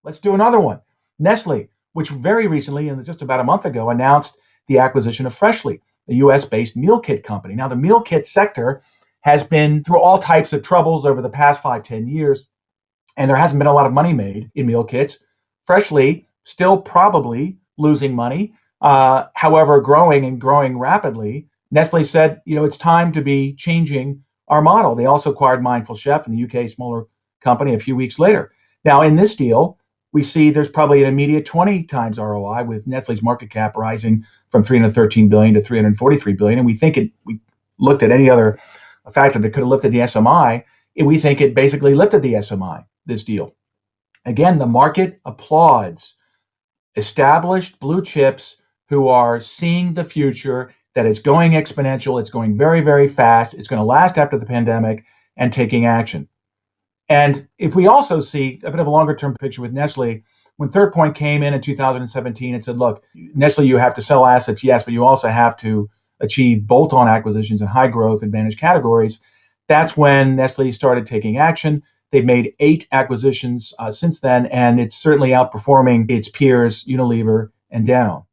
Let's do another one. Nestle, which very recently, and just about a month ago, announced the acquisition of Freshly, a US-based meal kit company. Now, the meal kit sector has been through all types of troubles over the past 5, 10 years, and there hasn't been a lot of money made in meal kits. Freshly still probably losing money, however, growing and growing rapidly. Nestle said, it's time to be changing our model. They also acquired Mindful Chef in the UK, smaller company, a few weeks later. Now, in this deal, we see there's probably an immediate 20 times ROI, with Nestle's market cap rising from 313 billion to 343 billion. And we looked at any other factor that could have lifted the SMI, and we think it basically lifted the SMI, this deal. Again, the market applauds established blue chips who are seeing the future, that it's going exponential, it's going very, very fast, it's going to last after the pandemic, and taking action. And if we also see a bit of a longer term picture with Nestle, when Third Point came in 2017 and said, look, Nestle, you have to sell assets, yes, but you also have to achieve bolt-on acquisitions in high growth advantage categories, that's when Nestle started taking action. They've made 8 acquisitions since then, and it's certainly outperforming its peers, Unilever and Danone.